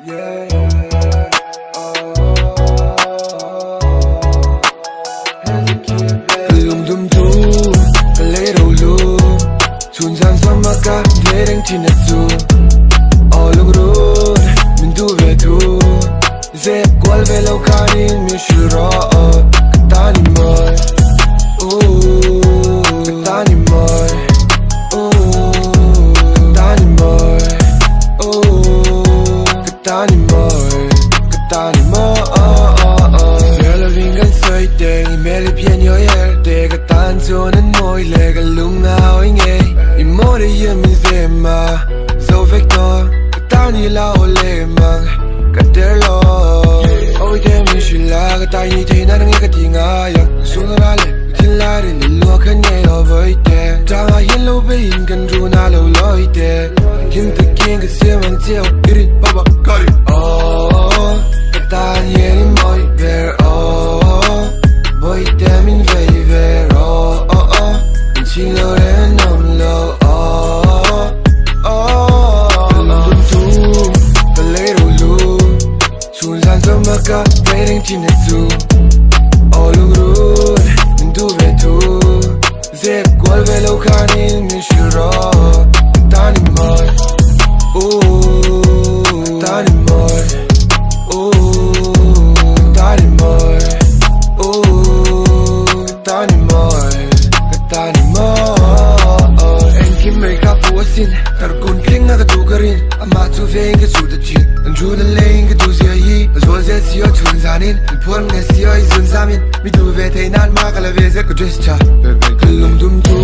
Lung dum tu, lấy đầu lu, chun gian xóm mà cả thế đang trên net du. Lung road, mình tu về tu, dẹp qual về lâu cả nên mình chưa rõ. Ta ni mời, ta ni mời, ta ni mời, ta ni mời, ta ni mời. Giờ vinh gan soi đèn, mẹ lấy piano nhớ để cái tan cho nên môi lệ cái lung nào anh nghe, im môi để yên mình dễ mà, dấu vector, cái ta ni lao lệ mang, cái đeo lo. Ôi đêm mình chỉ là cái tay như thế nào nghe cái tiếng ai à, xuống ra lệ, thiên la để nhìn lúa khăn nhẹ ở với đèn, đang ai yên lâu bên gần ru na lâu lối đèn, hiện thực kiến cái xe mang chiều, đi baba cari. Cái ta nhẹ đi mỏi về boy đêm mình về mình chỉ ngồi đến nằm lâu. Lung tung tu, ta lấy đầu lu, chun gian xóm mà cả thế đang trên net du. Lung road, mình tu về tu, dẹp qual về lâu cả nên mình chưa rõ. Ta ni mời, ta ni mời, ta ni mời, ta ni mời, ta ni mời. Anh kim mấy cả phụ xin, ta cũng kinh ngạc tu cái rin, ama tu về cái chủ đất chín, anh chủ đất lên cái tu gì ấy, rồi sẽ xíu chun ra nên, mình phun cái xíu ấy dun ra mình, mình tu về thấy nan mà cái là về sẽ có dress cha, cái lung tum tu,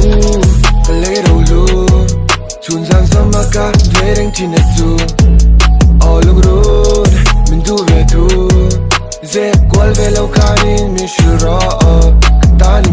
cái lấy đầu lu, chun sang xóm mà cả thế đang trên net du. Lung road, mình tu về tu, dẹp qual về lâu cả nên mình chưa rõ. Ta ni